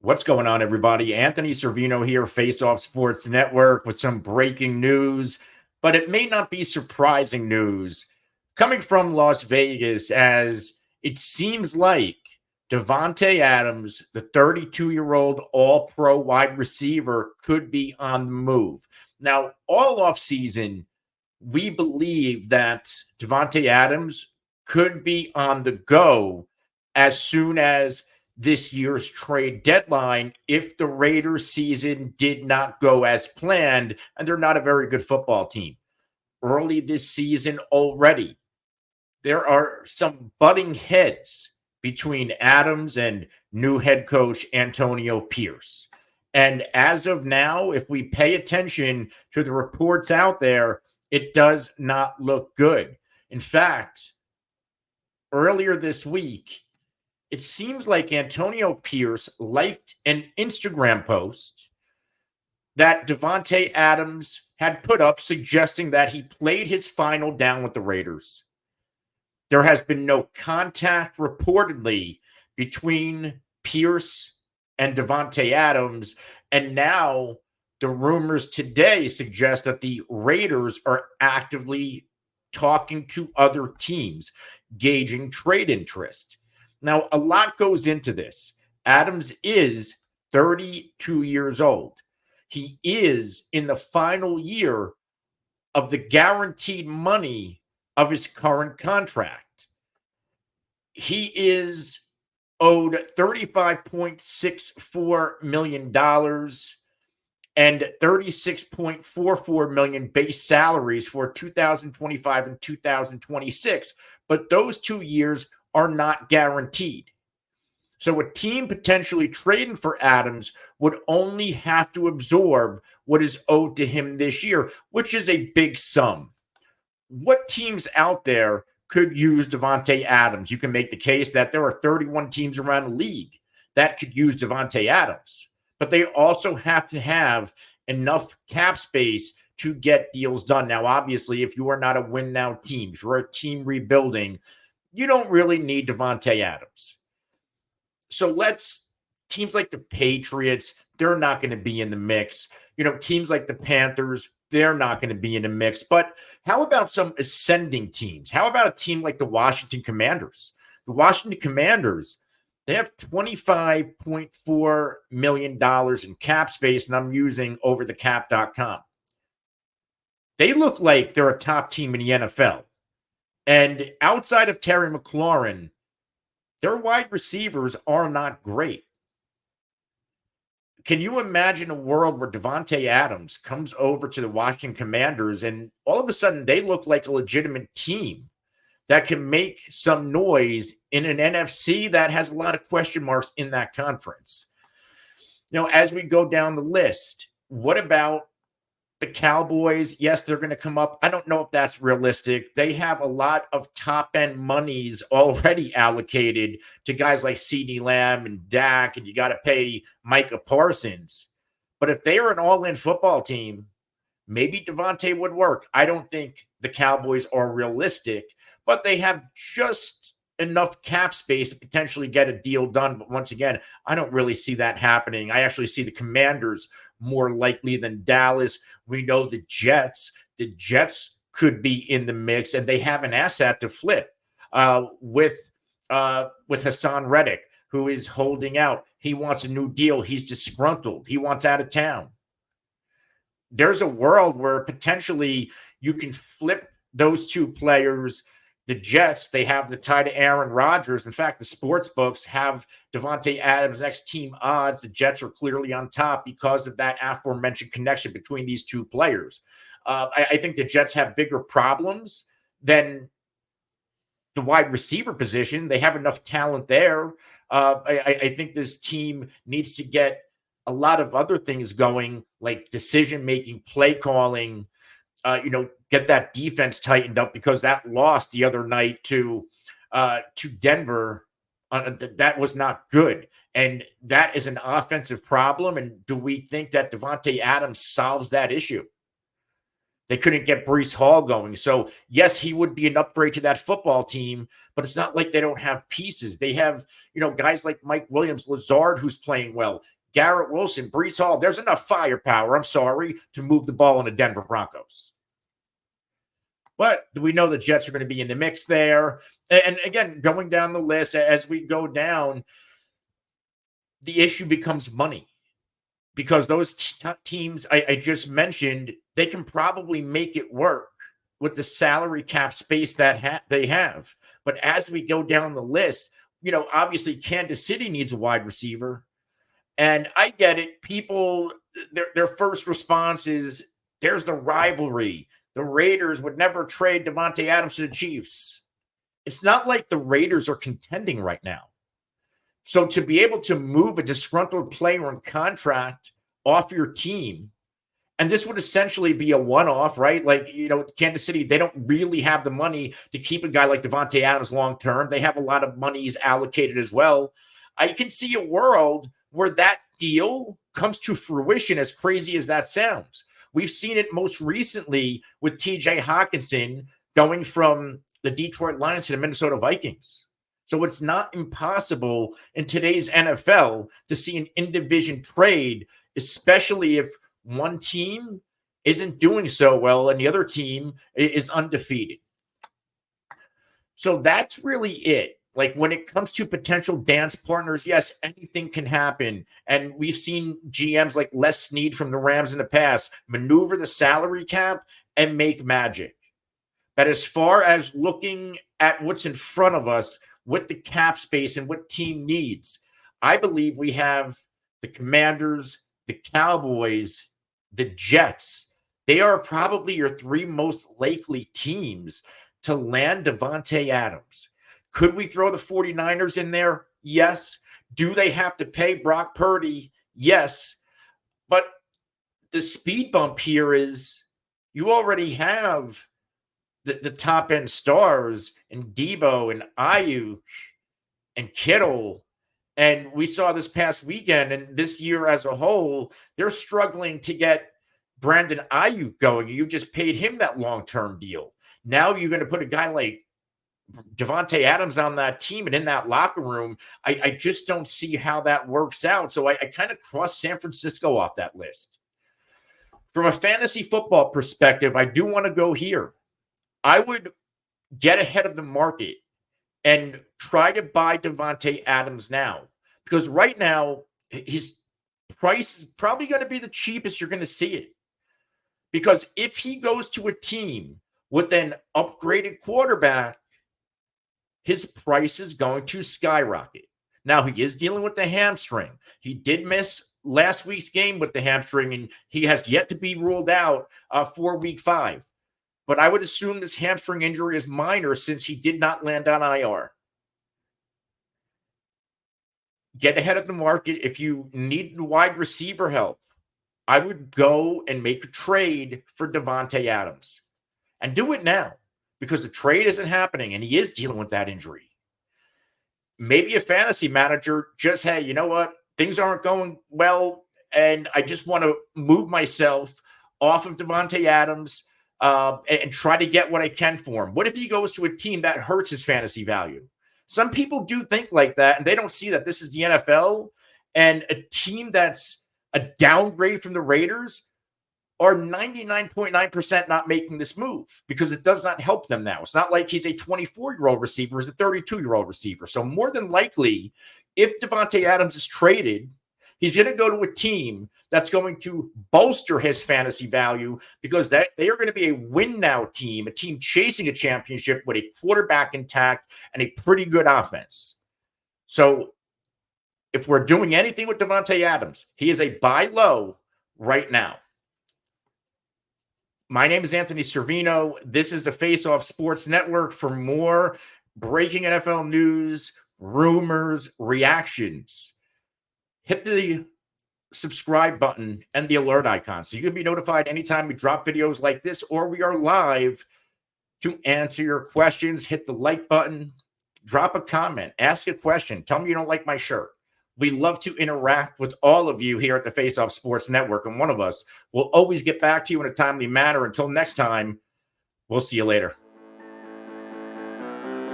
What's going on, everybody? Anthony Servino here, Face Off Sports Network, with some breaking news, but it may not be surprising news coming from Las Vegas, as it seems like Davante Adams, the 32-year-old all-pro wide receiver, could be on the move. Now, all offseason, we believe that Davante Adams could be on the go as soon as this year's trade deadline if the Raiders season did not go as planned, and they're not a very good football team. Early this season already, there are some butting heads between Adams and new head coach Antonio Pierce. And as of now, if we pay attention to the reports out there, it does not look good. In fact, earlier this week, it seems like Antonio Pierce liked an Instagram post that Davante Adams had put up suggesting that he played his final down with the Raiders. There has been no contact reportedly between Pierce and Davante Adams, and now the rumors today suggest that the Raiders are actively talking to other teams, gauging trade interest. Now, a lot goes into this. Adams is 32 years old. He is in the final year of the guaranteed money of his current contract. He is owed $35.64 million and $36.44 million base salaries for 2025 and 2026. But those 2 years are not guaranteed. So a team potentially trading for Adams would only have to absorb what is owed to him this year, which is a big sum. What teams out there could use Davante Adams? You can make the case that there are 31 teams around the league that could use Davante Adams, but they also have to have enough cap space to get deals done. Now, obviously, if you are not a win-now team, if you're a team rebuilding, you don't really need Davante Adams. So teams like the Patriots, they're not going to be in the mix. Teams like the Panthers, they're not going to be in the mix. But how about some ascending teams? How about a team like the Washington Commanders? The Washington Commanders, they have $25.4 million in cap space, and I'm using overthecap.com. They look like they're a top team in the NFL. And outside of Terry McLaurin, their wide receivers are not great. Can you imagine a world where Davante Adams comes over to the Washington Commanders and all of a sudden they look like a legitimate team that can make some noise in an NFC that has a lot of question marks in that conference? As we go down the list, what about the Cowboys? Yes, they're going to come up. I don't know if that's realistic. They have a lot of top-end monies already allocated to guys like CeeDee Lamb and Dak, and you got to pay Micah Parsons. But if they are an all-in football team, maybe Davante would work. I don't think the Cowboys are realistic, but they have just enough cap space to potentially get a deal done. But once again, I don't really see that happening. I actually see the Commanders more likely than Dallas. We know the Jets. The Jets could be in the mix, and they have an asset to flip with Hassan Reddick, who is holding out. He wants a new deal. He's disgruntled. He wants out of town. There's a world where potentially you can flip those two players. The Jets, they have the tie to Aaron Rodgers. In fact, the sports books have Davante Adams' next team odds. The Jets are clearly on top because of that aforementioned connection between these two players. I think the Jets have bigger problems than the wide receiver position. They have enough talent there. I think this team needs to get a lot of other things going, like decision-making, play calling, get that defense tightened up, because that loss the other night to Denver, that was not good. And that is an offensive problem. And do we think that Davante Adams solves that issue? They couldn't get Breece Hall going. So, yes, he would be an upgrade to that football team, but it's not like they don't have pieces. They have, guys like Mike Williams, Lazard, who's playing well. Garrett Wilson, Breece Hall. There's enough firepower, I'm sorry, to move the ball in the Denver Broncos. But we know the Jets are going to be in the mix there. And again, going down the list, as we go down, the issue becomes money. Because those teams I just mentioned, they can probably make it work with the salary cap space that they have. But as we go down the list, obviously Kansas City needs a wide receiver. And I get it. People, their first response is, there's the rivalry. The Raiders would never trade Davante Adams to the Chiefs. It's not like the Raiders are contending right now. So to be able to move a disgruntled player on contract off your team, and this would essentially be a one-off, right? Like, Kansas City, they don't really have the money to keep a guy like Davante Adams long-term. They have a lot of monies allocated as well. I can see a world where that deal comes to fruition, as crazy as that sounds. We've seen it most recently with TJ Hawkinson going from the Detroit Lions to the Minnesota Vikings. So it's not impossible in today's NFL to see an in-division trade, especially if one team isn't doing so well and the other team is undefeated. So that's really it. Like, when it comes to potential dance partners, yes, anything can happen. And we've seen GMs like Les Snead from the Rams in the past maneuver the salary cap and make magic. But as far as looking at what's in front of us with the cap space and what team needs, I believe we have the Commanders, the Cowboys, the Jets. They are probably your three most likely teams to land Davante Adams. Could we throw the 49ers in there? Yes. Do they have to pay Brock Purdy? Yes. But the speed bump here is you already have the top-end stars in Debo and Ayuk and Kittle. And we saw this past weekend and this year as a whole, they're struggling to get Brandon Ayuk going. You just paid him that long-term deal. Now you're going to put a guy like Davante Adams on that team and in that locker room. I just don't see how that works out. So I kind of crossed San Francisco off that list. From a fantasy football perspective, I do want to go here. I would get ahead of the market and try to buy Davante Adams now, because right now his price is probably going to be the cheapest you're going to see it. Because if he goes to a team with an upgraded quarterback, his price is going to skyrocket. Now, he is dealing with the hamstring. He did miss last week's game with the hamstring, and he has yet to be ruled out for week 5. But I would assume this hamstring injury is minor since he did not land on IR. Get ahead of the market. If you need wide receiver help, I would go and make a trade for Davante Adams. And do it now, because the trade isn't happening and he is dealing with that injury. Maybe a fantasy manager just, hey, you know what? Things aren't going well, and I just want to move myself off of Davante Adams and try to get what I can for him. What if he goes to a team that hurts his fantasy value? Some people do think like that, and they don't see that this is the NFL, and a team that's a downgrade from the Raiders are 99.9% not making this move because it does not help them now. It's not like he's a 24-year-old receiver, he's a 32-year-old receiver. So more than likely, if Davante Adams is traded, he's going to go to a team that's going to bolster his fantasy value because they are going to be a win-now team, a team chasing a championship with a quarterback intact and a pretty good offense. So if we're doing anything with Davante Adams, he is a buy low right now. My name is Anthony Servino. This is the Face Off Sports Network. For more breaking NFL news, rumors, reactions, hit the subscribe button and the alert icon so you can be notified anytime we drop videos like this or we are live to answer your questions. Hit the like button, drop a comment, ask a question, tell me you don't like my shirt. We love to interact with all of you here at the Face Off Sports Network, and one of us will always get back to you in a timely manner. Until next time, we'll see you later.